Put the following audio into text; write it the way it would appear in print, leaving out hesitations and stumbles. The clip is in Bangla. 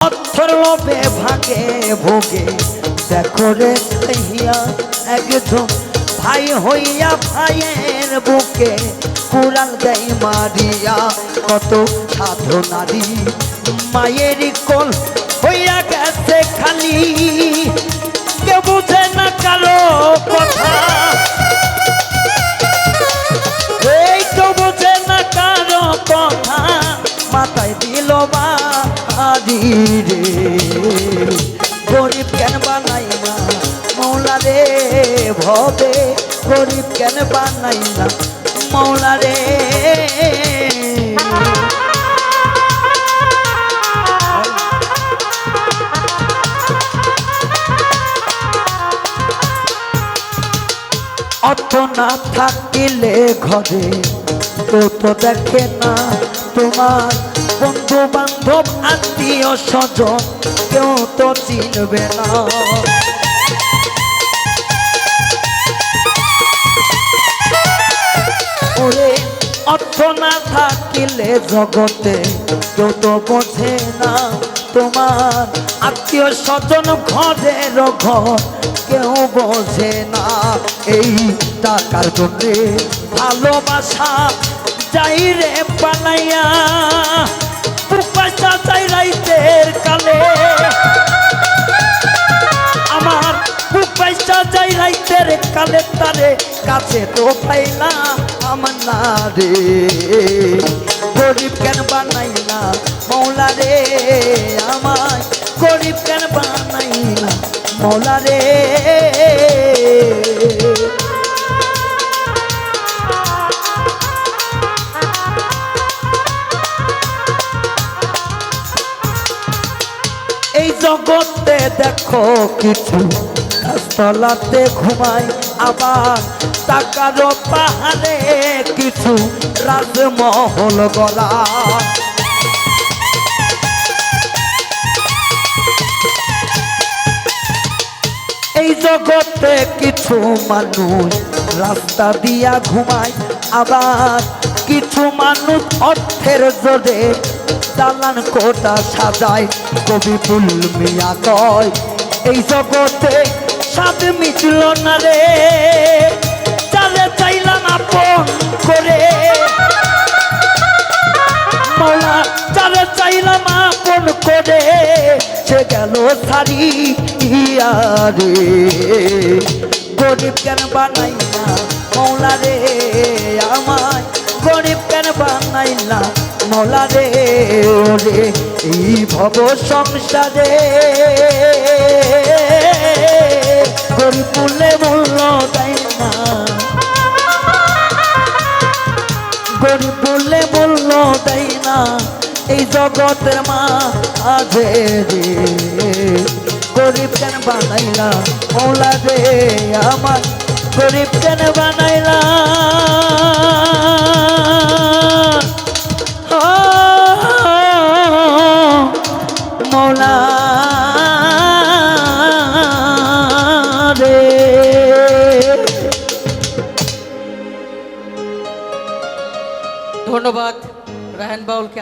অর্থর লোভে ভাগে ভোগে দেখো রে চাহিয়া একজন ভাই হইয়া ভাইয়ের বুকে কুড়াল দেয় মারিয়া কত সাধু নারী মায়ের কোল হইয়া গেছে খালি কেউ বুঝে না কারো কথা এই তো বুঝে না কারো কথা মাথায় দিল বাড়ি রে গরিব কেন বানাই না মৌলা রে ভবে গরিব কেন বানাই না মৌলা রে অর্থ না থাকিলে ঘরে তো তো দেখে না তোমার বন্ধু বান্ধব আত্মীয় স্বজন কেউ তো চিনবে না ওরে অর্থ না থাকিলে জগতে কেউ তো বোঝে না তোমার আত্মীয় স্বজন ঘরের ঘর কেউ বোঝে না এই টাকার জন্যে ভালোবাসা যাই রে পালাইয়া পয়সা চাই রাইতের কালে আমার পয়সা চাই রাইতের কালে তারে কাছে তো পাইলা আমার না রে গরিব কেন বানাই না মৌলা রে আমায় গরিব কেন বানাই না মৌলা রে এই জগতে দেখো কিছু গাছতলাতে ঘুমাই আবার টাকার পাহাড়ে কিছু রাজমহল গড়া এই জগতে কিছু মানুষ রাস্তা দিয়া ঘুমায় আবার কিছু মানুষ অর্থের জোরে দালান কোটা সাজায় কবি ফুল মিয়া কয় এই জগতে স্বাদ মিটল না রে চালে চাইলাম আপন করে মৌলা চালে চাইলাম আপন করে সে গেল ছাড়িয়া রে গরিব কেন বানাই না মৌলা রে আমায় গরিব কেন বানাই না মৌলা রে ওরে এই ভব সংসারে গরিব বললে মূল্য দেয় না গরিব বললে মূল্য দেয় না এই জগতের মাঝে রে গরিব কেন বানাইলা মৌলা রে আমার গরিব কেন বানাইলা মৌলা রে ধন্যবাদ রায়হান বাউলকে।